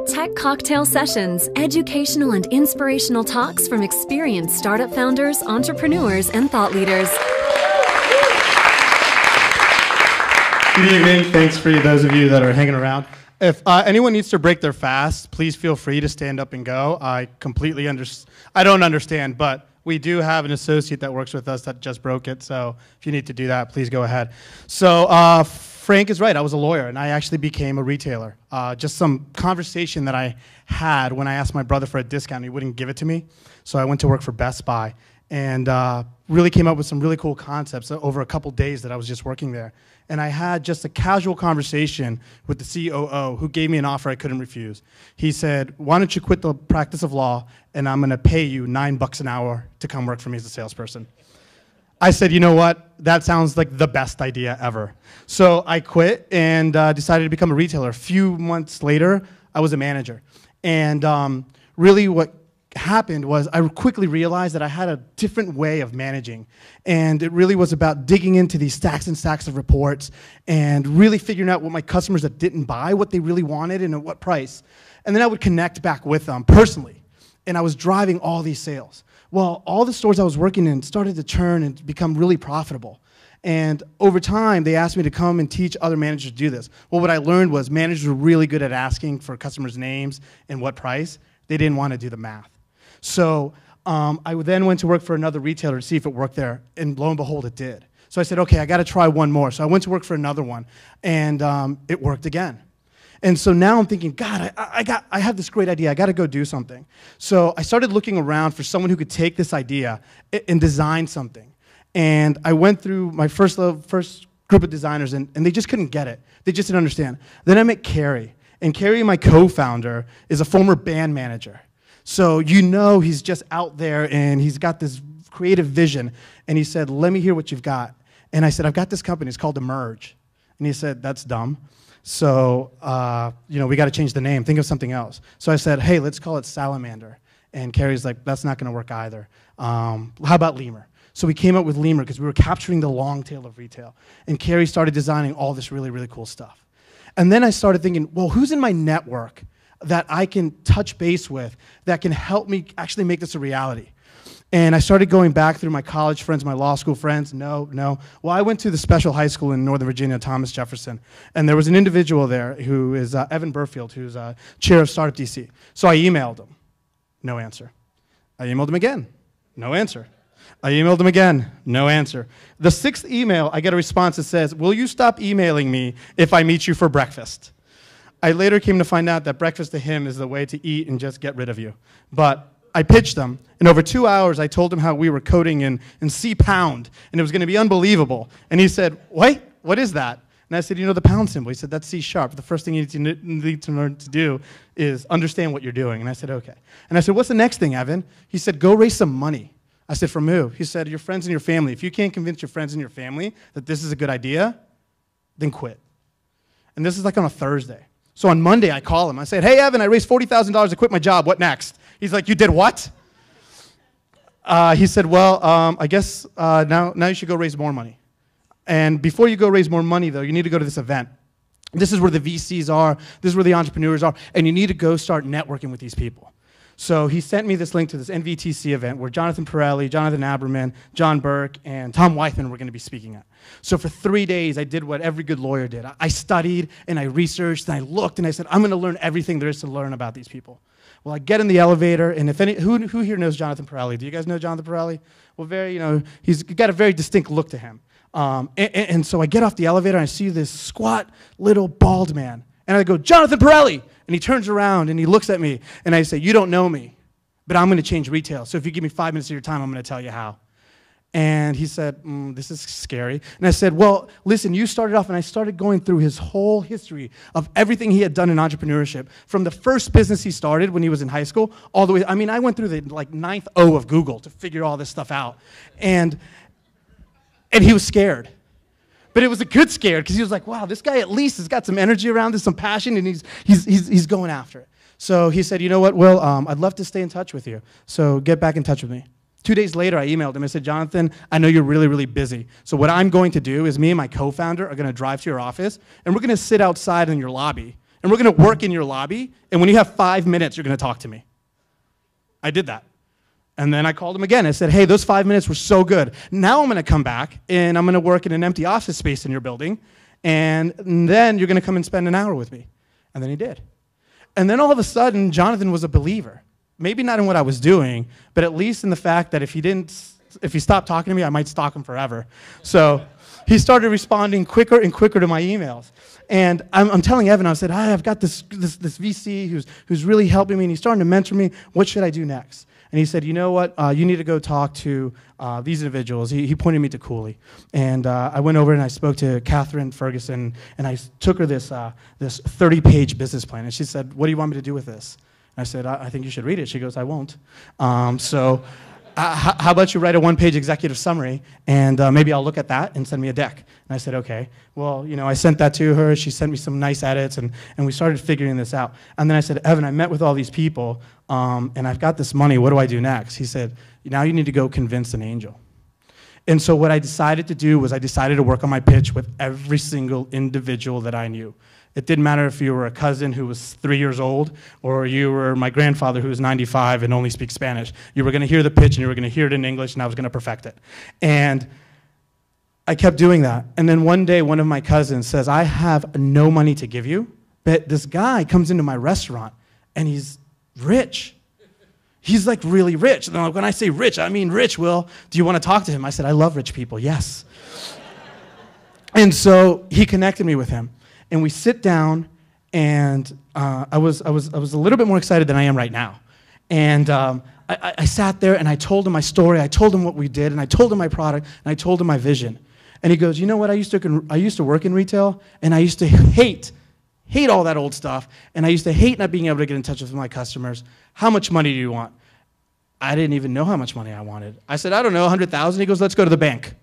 Tech Cocktail Sessions, educational and inspirational talks from experienced startup founders, entrepreneurs, and thought leaders. Good evening. Thanks for those of you that are hanging around. If anyone needs to break their fast, please feel free to stand up and go. I completely I don't understand, but we do have an associate that works with us that just broke it, so if you need to do that, please go ahead. So Frank is right. I was a lawyer, and I actually became a retailer. Just some conversation that I had when I asked my brother for a discount. He wouldn't give it to me, so I went to work for Best Buy and really came up with some really cool concepts over a couple days that I was just working there. And I had just a casual conversation with the COO who gave me an offer I couldn't refuse. He said, why don't you quit the practice of law, and I'm going to pay you $9 an hour to come work for me as a salesperson. I said, you know what? That sounds like the best idea ever. So I quit and decided to become a retailer. A few months later, I was a manager. And really what happened was I quickly realized that I had a different way of managing. And it really was about digging into these stacks and stacks of reports and really figuring out what my customers that didn't buy, what they really wanted and at what price. And then I would connect back with them personally. And I was driving all these sales. Well, all the stores I was working in started to churn and become really profitable. And over time, they asked me to come and teach other managers to do this. Well, what I learned was managers were really good at asking for customers' names and what price. They didn't want to do the math. So I then went to work for another retailer to see if it worked there, and lo and behold, it did. So I said, okay, I got to try one more. So I went to work for another one, and it worked again. And so now I'm thinking, God, I have this great idea. I got to go do something. So I started looking around for someone who could take this idea and design something. And I went through my first group of designers, and they just couldn't get it. They just didn't understand. Then I met Carrie, and Carrie, my co-founder, is a former band manager. So you know he's just out there, and he's got this creative vision. And he said, let me hear what you've got. And I said, I've got this company. It's called Emerge. And he said, that's dumb. So we got to change the name. Think of something else. So I said, hey, let's call it Salamander. And Carrie's like, that's not going to work either. How about Lemur? So we came up with Lemur because we were capturing the long tail of retail. And Carrie started designing all this really, really cool stuff. And then I started thinking, well, who's in my network that I can touch base with that can help me actually make this a reality? And I started going back through my college friends, my law school friends. No. Well, I went to the special high school in Northern Virginia, Thomas Jefferson, and there was an individual there who is Evan Burfield, who's chair of Startup DC. So I emailed him. No answer. I emailed him again. No answer. I emailed him again. No answer. The 6th email, I get a response that says, will you stop emailing me if I meet you for breakfast? I later came to find out that breakfast to him is the way to eat and just get rid of you. But I pitched him, and over 2 hours, I told him how we were coding in C#, and it was going to be unbelievable. And he said, wait, what is that? And I said, you know the pound symbol. He said, that's C#. The first thing you need to learn to do is understand what you're doing. And I said, okay. And I said, what's the next thing, Evan? He said, go raise some money. I said, from who? He said, your friends and your family. If you can't convince your friends and your family that this is a good idea, then quit. And this is like on a Thursday. So on Monday, I call him. I said, hey, Evan, I raised $40,000 to quit my job. What next? He's like, you did what? He said, well, I guess now you should go raise more money. And before you go raise more money, though, you need to go to this event. This is where the VCs are. This is where the entrepreneurs are. And you need to go start networking with these people. So he sent me this link to this NVTC event where Jonathan Pirelli, Jonathan Aberman, John Burke, and Tom Weithman were going to be speaking at. So for 3 days, I did what every good lawyer did. I studied, and I researched, and I looked, and I said, I'm going to learn everything there is to learn about these people. Well, I get in the elevator, and who here knows Jonathan Pirelli? Do you guys know Jonathan Pirelli? Well, he's got a very distinct look to him. And so I get off the elevator, and I see this squat, little, bald man. And I go, Jonathan Pirelli! And he turns around, and he looks at me, and I say, you don't know me, but I'm going to change retail. So if you give me 5 minutes of your time, I'm going to tell you how. And he said, this is scary. And I said, well, listen, you started off, and I started going through his whole history of everything he had done in entrepreneurship, from the first business he started when he was in high school, all the way, I went through the 9th O of Google to figure all this stuff out. And he was scared. But it was a good scare, because he was like, wow, this guy at least has got some energy around this, some passion, and he's going after it. So he said, you know what, Will, I'd love to stay in touch with you, so get back in touch with me. 2 days later, I emailed him. I said, Jonathan, I know you're really, really busy. So what I'm going to do is me and my co-founder are going to drive to your office, and we're going to sit outside in your lobby, and we're going to work in your lobby, and when you have 5 minutes, you're going to talk to me. I did that. And then I called him again. I said, hey, those 5 minutes were so good. Now I'm going to come back, and I'm going to work in an empty office space in your building, and then you're going to come and spend an hour with me. And then he did. And then all of a sudden, Jonathan was a believer. Maybe not in what I was doing, but at least in the fact that if he stopped talking to me, I might stalk him forever. So he started responding quicker and quicker to my emails. And I'm telling Evan, I said, I've got this VC who's really helping me, and he's starting to mentor me. What should I do next? And he said, you know what, you need to go talk to these individuals. He pointed me to Cooley. And I went over and I spoke to Catherine Ferguson, and I took her this 30-page business plan. And she said, what do you want me to do with this? And I said, I think you should read it. She goes, I won't. How about you write a one-page executive summary, and maybe I'll look at that and send me a deck. And I said, okay. Well, I sent that to her. She sent me some nice edits, and we started figuring this out. And then I said, Evan, I met with all these people, and I've got this money. What do I do next? He said, now you need to go convince an angel. And so what I decided to do was I decided to work on my pitch with every single individual that I knew. It didn't matter if you were a cousin who was 3 years old or you were my grandfather who was 95 and only speaks Spanish. You were going to hear the pitch and you were going to hear it in English, and I was going to perfect it. And I kept doing that. And then one day, one of my cousins says, I have no money to give you, but this guy comes into my restaurant and he's rich. He's like really rich. And I'm like, when I say rich, I mean rich, Will. Do you want to talk to him? I said, I love rich people, yes. And so he connected me with him. And we sit down, and I was a little bit more excited than I am right now. And I sat there, and I told him my story. I told him what we did, and I told him my product, and I told him my vision. And he goes, you know what? I used to work in retail, and I used to hate all that old stuff, and I used to hate not being able to get in touch with my customers. How much money do you want? I didn't even know how much money I wanted. I said, I don't know, 100,000. He goes, let's go to the bank.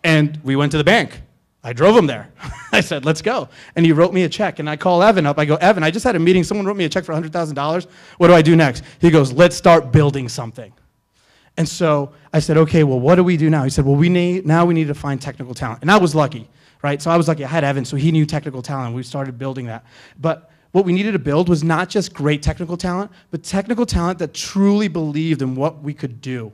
And we went to the bank. I drove him there. I said, let's go. And he wrote me a check. And I call Evan up. I go, Evan, I just had a meeting. Someone wrote me a check for $100,000. What do I do next? He goes, let's start building something. And so I said, okay, well, what do we do now? He said, well, now we need to find technical talent. And I was lucky, right? So I was lucky. I had Evan, so he knew technical talent. We started building that. But what we needed to build was not just great technical talent, but technical talent that truly believed in what we could do.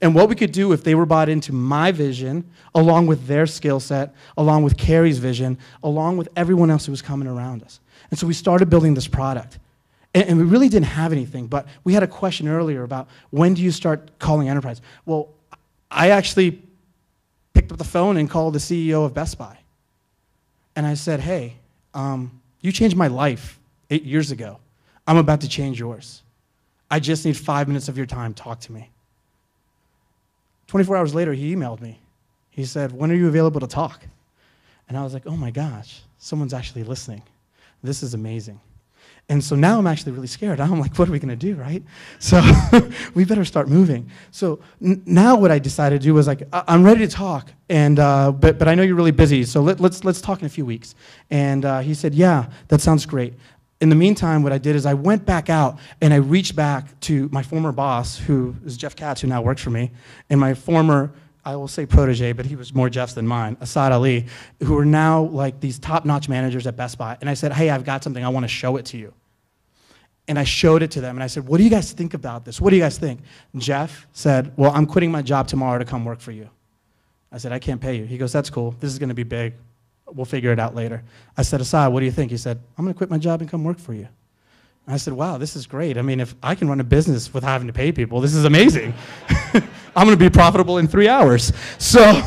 And what we could do if they were bought into my vision, along with their skill set, along with Carrie's vision, along with everyone else who was coming around us. And so we started building this product. And we really didn't have anything, but we had a question earlier about when do you start calling enterprise? Well, I actually picked up the phone and called the CEO of Best Buy. And I said, hey, you changed my life 8 years ago. I'm about to change yours. I just need 5 minutes of your time. Talk to me. 24 hours later, he emailed me. He said, when are you available to talk? And I was like, oh my gosh, someone's actually listening. This is amazing. And so now I'm actually really scared. I'm like, what are we going to do, right? So we better start moving. So now what I decided to do was like, I'm ready to talk, and but I know you're really busy, so let's talk in a few weeks. And he said, yeah, that sounds great. In the meantime, what I did is I went back out and I reached back to my former boss, who is Jeff Katz, who now works for me, and my former, I will say protege, but he was more Jeff's than mine, Asad Ali, who are now like these top-notch managers at Best Buy. And I said, hey, I've got something, I want to show it to you. And I showed it to them, and I said, what do you guys think about this? What do you guys think? And Jeff said, well, I'm quitting my job tomorrow to come work for you. I said, I can't pay you. He goes, that's cool. This is going to be big. We'll figure it out later. I said, Asad, what do you think? He said, I'm going to quit my job and come work for you. And I said, wow, this is great. I mean, if I can run a business without having to pay people, this is amazing. I'm going to be profitable in 3 hours. So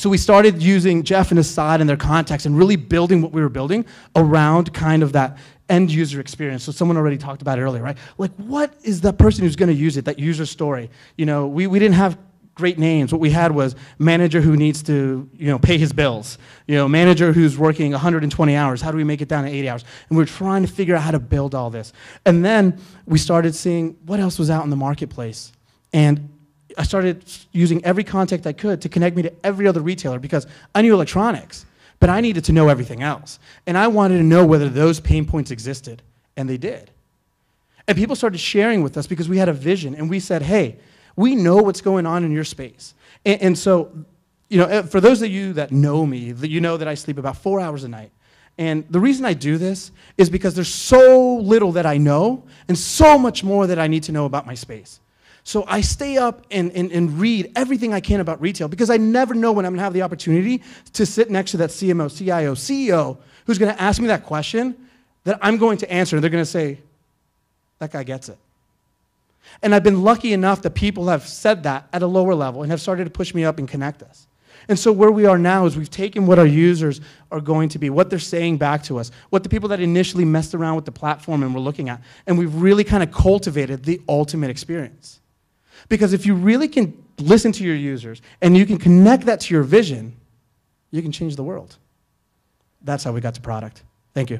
we started using Jeff and Asad and their contacts and really building what we were building around kind of that end user experience. So someone already talked about it earlier, right? Like, what is the person who's going to use it, that user story? You know, we didn't have great names. What we had was manager who needs to, pay his bills. Manager who's working 120 hours. How do we make it down to 80 hours? And we're trying to figure out how to build all this. And then we started seeing what else was out in the marketplace. And I started using every contact I could to connect me to every other retailer, because I knew electronics, but I needed to know everything else. And I wanted to know whether those pain points existed, and they did. And people started sharing with us because we had a vision, and we said, hey, we know what's going on in your space. And so, for those of you that know me, you know that I sleep about 4 hours a night. And the reason I do this is because there's so little that I know and so much more that I need to know about my space. So I stay up and read everything I can about retail because I never know when I'm going to have the opportunity to sit next to that CMO, CIO, CEO who's going to ask me that question that I'm going to answer. And they're going to say, that guy gets it. And I've been lucky enough that people have said that at a lower level and have started to push me up and connect us. And so where we are now is we've taken what our users are going to be, what they're saying back to us, what the people that initially messed around with the platform and we're looking at, and we've really kind of cultivated the ultimate experience. Because if you really can listen to your users and you can connect that to your vision, you can change the world. That's how we got to product. Thank you.